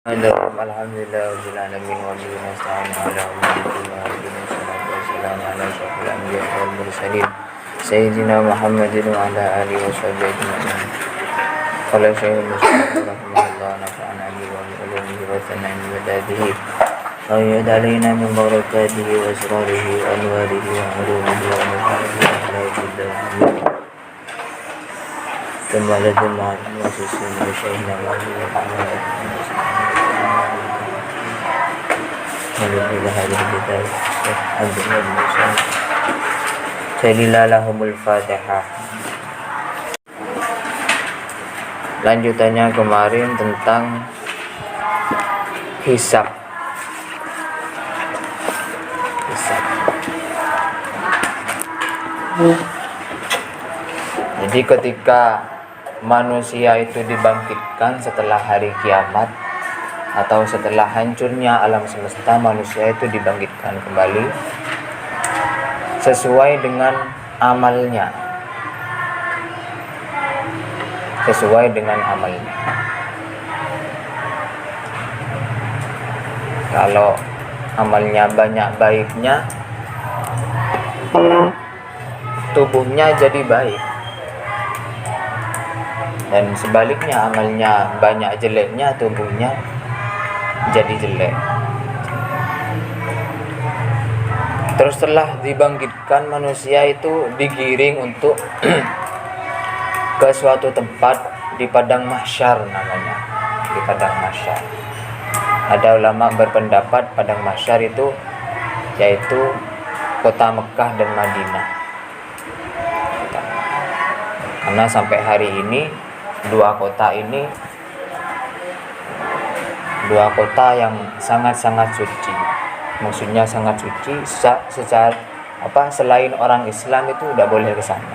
Alhamdulillah rabbil alamin wa bihi nasta'in ala umuri dunya wa dini salatu wassalamu ala asyrafil anbiya'i wal mursalin sayyidina Muhammadin wa ala alihi wa sahbihi ajma'in. Qala Syekhul Muslim rahimahullah nafa'ana bihi wa bi ulumihi wa thana'in bi madadihi wa yad alaina min barakatihi wa asrarihi wa anwarihi wa ulumihi wa nafa'ana wa ala yawmiddin. Kembali ke muassasin Syekhina Fatihah. Lanjutannya kemarin tentang hisab. Jadi ketika manusia itu dibangkitkan setelah hari kiamat atau setelah hancurnya alam semesta, manusia itu dibangkitkan kembali sesuai dengan amalnya. Kalau amalnya banyak baiknya, tubuhnya jadi baik. Dan sebaliknya, amalnya banyak jeleknya, tubuhnya jadi jelek. Terus setelah dibangkitkan, manusia itu digiring untuk ke suatu tempat di padang mahsyar namanya. Di padang mahsyar. Ada ulama berpendapat padang mahsyar itu yaitu kota Mekah dan Madinah. Karena sampai hari ini dua kota yang sangat-sangat suci. Maksudnya sangat suci secara selain orang Islam itu tidak boleh ke sana.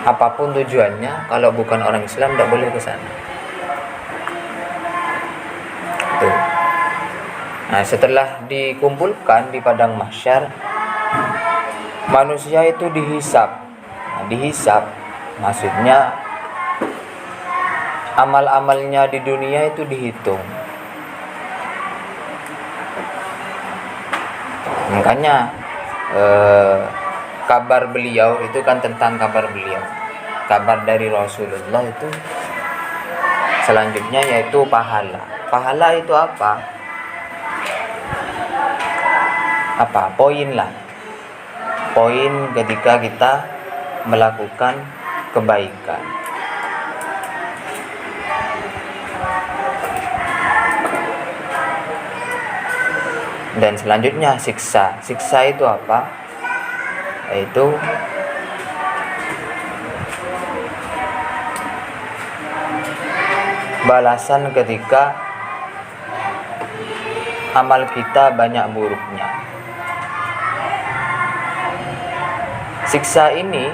Apapun tujuannya, kalau bukan orang Islam tidak boleh ke sana. Nah, setelah dikumpulkan di padang mahsyar, manusia itu dihisab. Dihisab maksudnya amal-amalnya di dunia itu dihitung. Makanya kabar beliau itu kan tentang kabar beliau. Kabar dari Rasulullah itu selanjutnya yaitu pahala. Pahala itu apa? Poin ketika kita melakukan kebaikan. Dan selanjutnya siksa. Siksa itu apa? Yaitu balasan ketika amal kita banyak buruknya. Siksa ini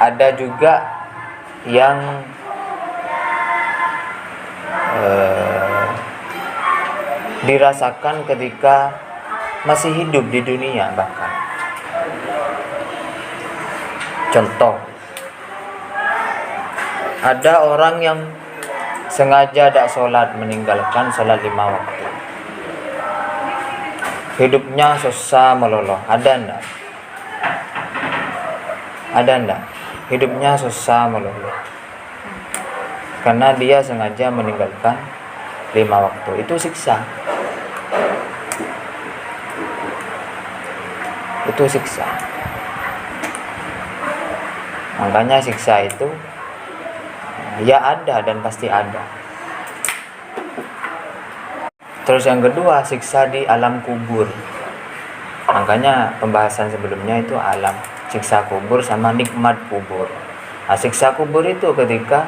ada juga yang dirasakan ketika masih hidup di dunia bahkan. Contoh, ada orang yang sengaja tidak sholat, meninggalkan sholat 5 waktu. Hidupnya susah meloloh. Ada enggak? Hidupnya susah meloloh. Karena dia sengaja meninggalkan 5 waktu. Itu siksa. Makanya siksa itu ya ada dan pasti ada. Terus yang kedua, siksa di alam kubur. Makanya pembahasan sebelumnya itu alam siksa kubur sama nikmat kubur. Nah, siksa kubur itu ketika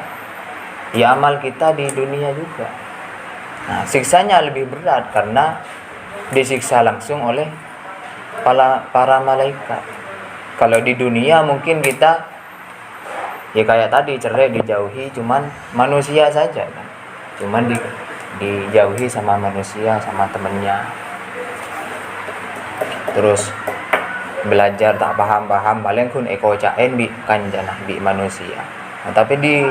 ya amal kita di dunia juga. Nah, siksanya lebih berat karena disiksa langsung oleh para malaikat. Kalau di dunia mungkin kita ya kayak tadi cerai dijauhi, cuman manusia saja kan. Cuman dijauhi sama manusia, sama temennya. Terus belajar tak paham paling kun eko caen bi kanjana bi manusia. Nah, tapi di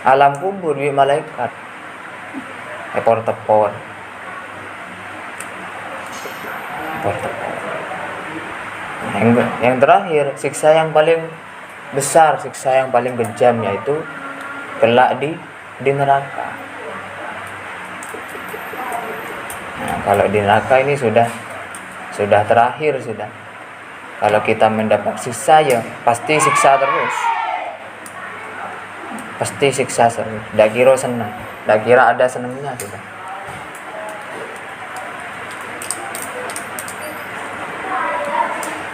alam kubur di malaikat ekor tepor. Yang terakhir, siksa yang paling besar, siksa yang paling kejam, yaitu kelak di neraka. Nah, kalau di neraka ini sudah terakhir sudah. Kalau kita mendapat siksa, ya pasti siksa terus. Pasti siksa terus. Nggak kira senang, nggak kira ada senangnya sudah.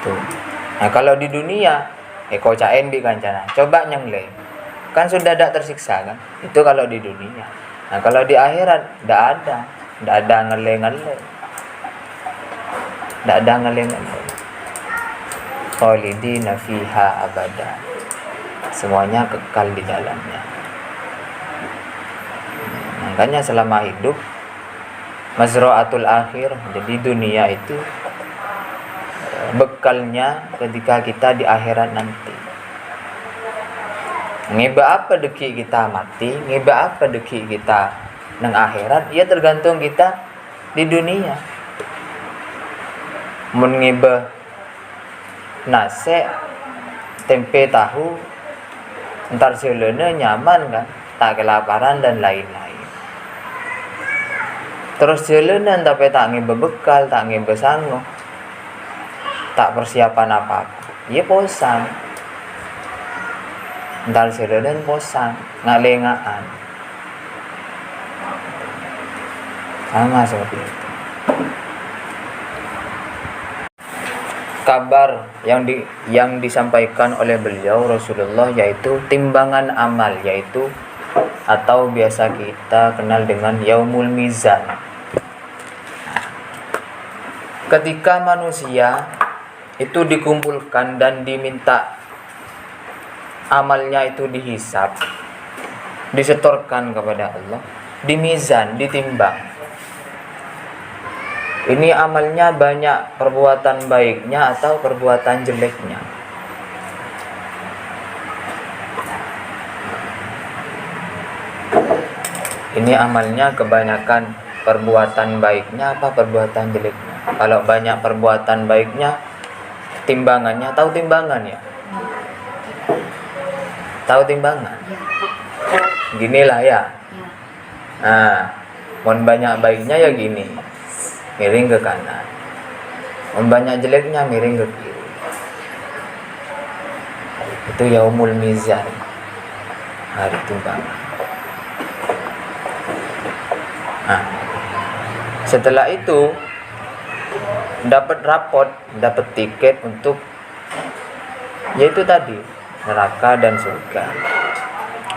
Tuh. Nah, kalau di dunia, kocain di kancana, coba nyengle, kan sudah tidak tersiksa kan? Itu kalau di dunia. Nah, kalau di akhirat tidak ada ngele-ngele, tidak ada ngele-ngele. Khalidina fiha abada, semuanya kekal di dalamnya. Makanya selama hidup mazra'atul akhir, jadi dunia itu bekalnya ketika kita di akhirat nanti. Ngeba apa deki kita mati, ngeba apa deki kita nang akhirat, ya tergantung kita di dunia. Mun ngeba nasi, tempe tahu, entar selena nyaman kan, tak kelaparan dan lain-lain. Terus selena tapi tak ngeba bekal, tak ngeba sanggup, tak persiapan apa-apa, ya bosan. Entar selena bosan, ngalengaan. Sama seperti itu. Kabar yang disampaikan oleh beliau Rasulullah, yaitu timbangan amal, yaitu atau biasa kita kenal dengan yaumul mizan. Ketika manusia itu dikumpulkan dan diminta amalnya itu dihisab, disetorkan kepada Allah, di mizan, ditimbang. Ini amalnya banyak perbuatan baiknya atau perbuatan jeleknya. Ini amalnya kebanyakan perbuatan baiknya apa perbuatan jeleknya. Kalau banyak perbuatan baiknya, timbangannya, tahu timbangan ya? Tahu timbangan? Ginilah ya. Nah, mohon banyak baiknya ya gini, miring ke kanan. Banyak jeleknya miring ke kiri. Itu yaumul mizan, hari timbangan. Nah, setelah itu dapat rapot, dapat tiket untuk, yaitu tadi neraka dan surga.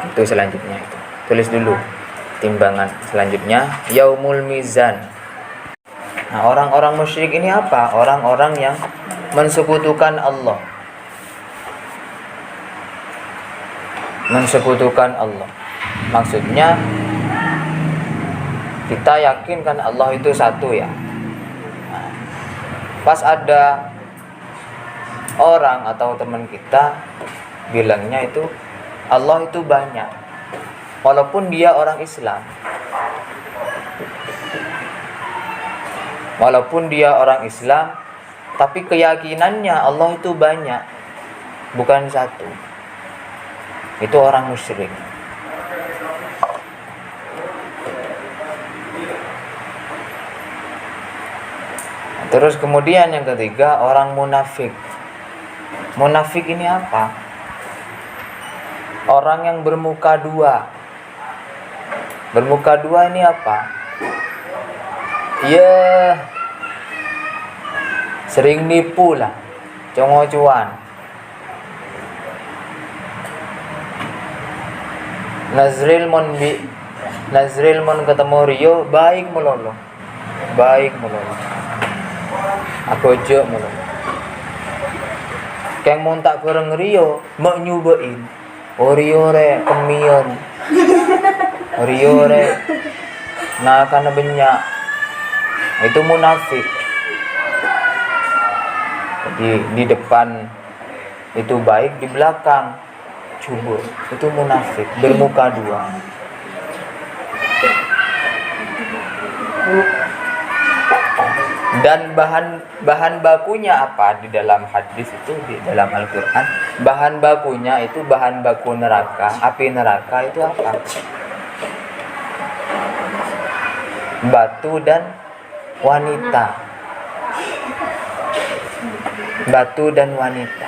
Itu selanjutnya itu. Tulis dulu timbangan selanjutnya, yaumul mizan. Nah, orang-orang musyrik ini apa? Orang-orang yang mensekutukan Allah. Mensekutukan Allah. Maksudnya kita yakin kan Allah itu satu ya. Nah, pas ada orang atau teman kita bilangnya itu Allah itu banyak, walaupun dia orang Islam. Walaupun dia orang Islam, tapi keyakinannya Allah itu banyak, bukan satu. Itu orang musyrik. Terus kemudian yang ketiga, orang munafik. Munafik ini apa? Orang yang bermuka dua. Bermuka dua ini apa? Ya, sering nipu lah, congo-cuan. Nazril mon ketemu Rio, baik melolo. Aku aja melolo. Keng mon tak bareng Rio, mak nyubain. Oh Rio re kemion. Rio re nah kana banyak. Itu munafik. Di depan itu baik, di belakang kubur. Itu munafik, bermuka dua. Dan bahan bakunya apa di dalam hadis itu, di dalam Al-Quran? Bahan bakunya itu bahan baku neraka, api neraka itu apa? Batu dan wanita. Batu dan wanita.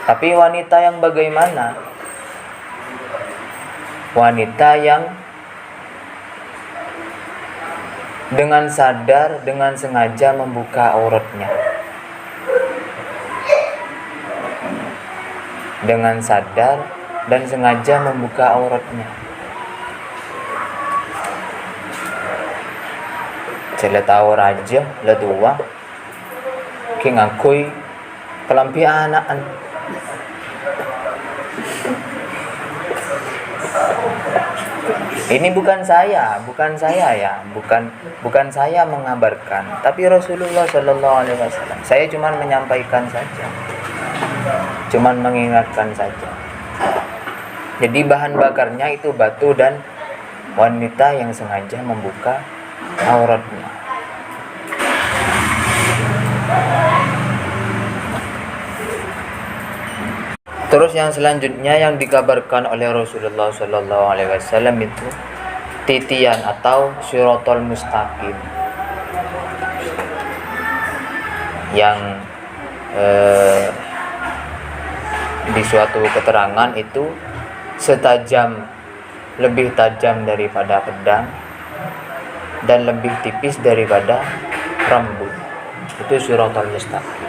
Tapi wanita yang bagaimana? Wanita yang dengan sadar, dengan sengaja membuka auratnya. Dengan sadar dan sengaja membuka auratnya. Saya tahu raja, lah tua, ki ngakui kelampi anaan. Ini bukan saya ya, bukan saya mengabarkan, tapi Rasulullah Shallallahu Alaihi Wasallam. Saya cuma menyampaikan saja, cuma mengingatkan saja. Jadi bahan bakarnya itu batu dan wanita yang sengaja membuka auratnya. Terus yang selanjutnya yang dikabarkan oleh Rasulullah Shallallahu Alaihi Wasallam itu titian atau Shiratal Mustaqim, yang di suatu keterangan itu lebih tajam daripada pedang dan lebih tipis daripada rambut. Itu Shiratal Mustaqim.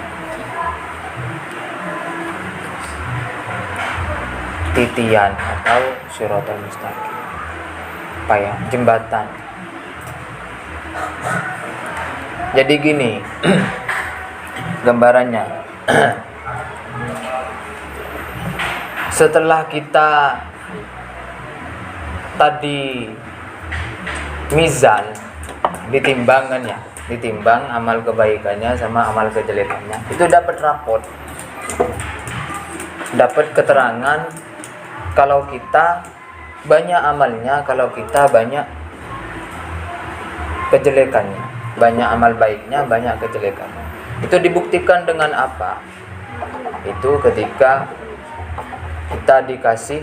Titian atau Shiratal Mustaqim, apa ya, jembatan. Jadi gini gambarannya. Setelah kita tadi mizan, ditimbang amal kebaikannya sama amal kejelekannya, itu dapat rapot, dapat keterangan kalau kita banyak amalnya, kalau kita banyak kejelekannya, banyak amal baiknya, banyak kejelekannya. Itu dibuktikan dengan apa? Itu ketika kita dikasih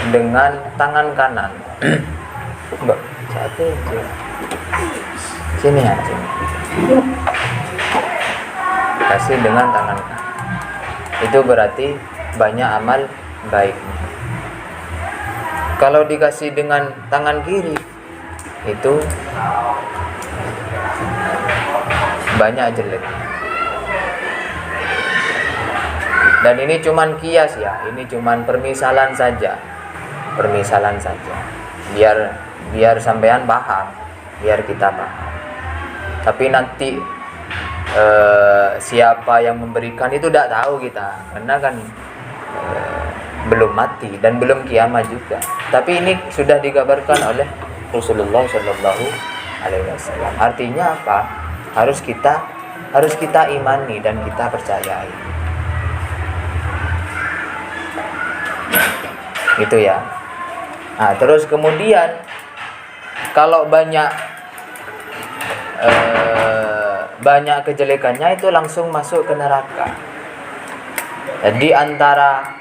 dengan tangan kanan. Mbak, satu sini ya, sini. Dikasih dengan tangan kanan. Itu berarti banyak amal baiknya. Kalau dikasih dengan tangan kiri, itu banyak jelek. Dan ini cuman kias ya, ini cuman permisalan saja. Biar sampean paham, biar kita paham. Tapi nanti siapa yang memberikan itu tidak tahu kita, karena kan belum mati dan belum kiamat juga. Tapi ini sudah dikabarkan oleh Rasulullah Shallallahu Alaihi Wasallam. Artinya apa? Harus kita imani dan kita percayai. Gitu ya. Nah, terus kemudian kalau banyak kejelekannya itu langsung masuk ke neraka. Jadi antara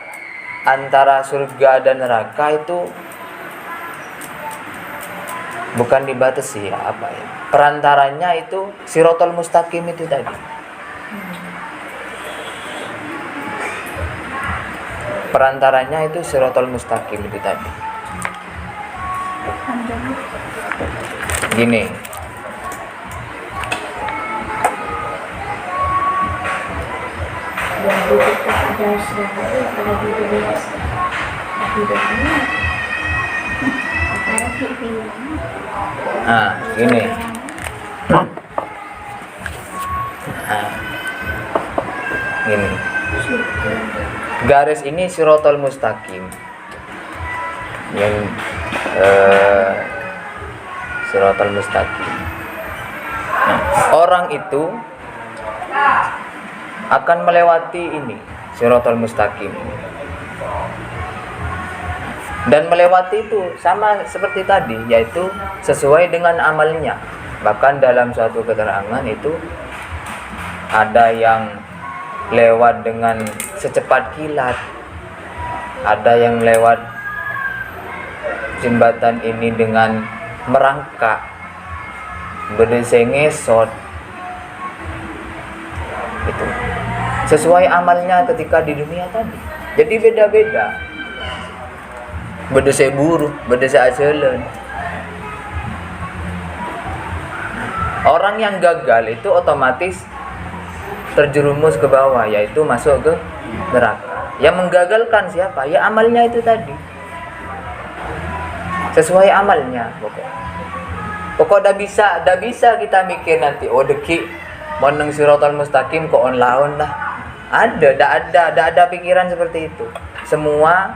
surga dan neraka itu bukan dibatasi ya, apa ya, perantaranya itu Shiratal Mustaqim itu tadi. Perantaranya itu Shiratal Mustaqim itu tadi. Gini, gini. Gini. Garis ini Shiratal Mustaqim. Yang Shiratal Mustaqim. Orang itu akan melewati ini Shiratal mustaqim. Dan melewati itu sama seperti tadi, yaitu sesuai dengan amalnya. Bahkan dalam suatu keterangan itu ada yang lewat dengan secepat kilat, ada yang lewat jembatan ini dengan merangkak, berdesai ngesot. Itu sesuai amalnya ketika di dunia tadi. Jadi beda-beda. Berdesai buruh, berdesai ajalan. Orang yang gagal itu otomatis terjerumus ke bawah, yaitu masuk ke neraka. Yang menggagalkan siapa? Ya amalnya itu tadi. Sesuai amalnya pokok dah bisa kita mikir nanti deki mau nang Shiratal mustaqim kok on lawan lah. Ada pikiran seperti itu. Semua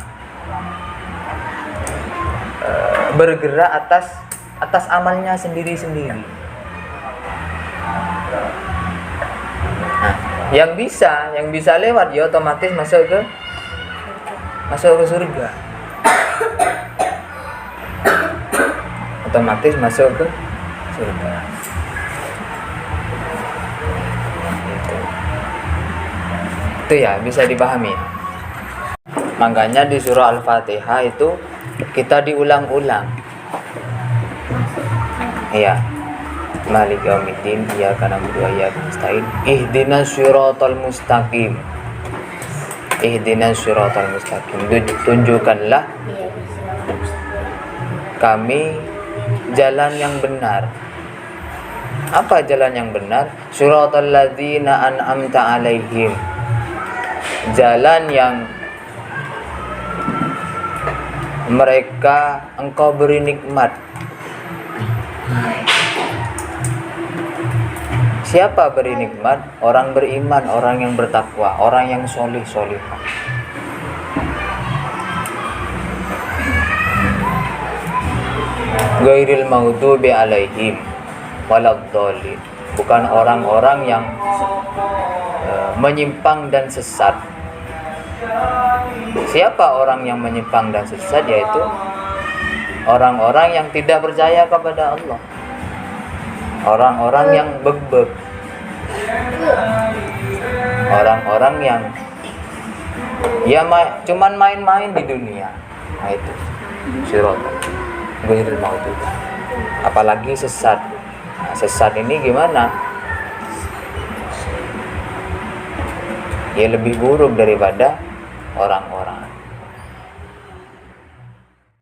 bergerak atas amalnya sendiri-sendiri. Nah, yang bisa lewat ya otomatis masuk ke surga. Otomatis masuk ke surga. Itu ya bisa dipahami. Makanya di surah Al-Fatihah itu kita diulang-ulang. Iya. Malik yaumiddin, iyyaka na'budu wa iyyaka nasta'in. Ihdinas siratal mustaqim. Ihdinas siratal mustaqim. Tunjukkanlah kami jalan yang benar. Apa jalan yang benar? Siratal ladzina an'amta 'alaihim. Jalan yang mereka engkau beri nikmat. Siapa beri nikmat? Orang beriman, orang yang bertakwa, orang yang solihah. Ghairil maghdubi alaihim waladdallin. Bukan orang-orang yang menyimpang dan sesat. Siapa orang yang menyimpang dan sesat? Yaitu orang-orang yang tidak percaya kepada Allah. Orang-orang yang bebek. Orang-orang yang cuman main-main di dunia. Nah itu Shiratal ghairil maghdubi. Apalagi sesat. Nah, sesat ini gimana? Ya lebih buruk daripada orang-orang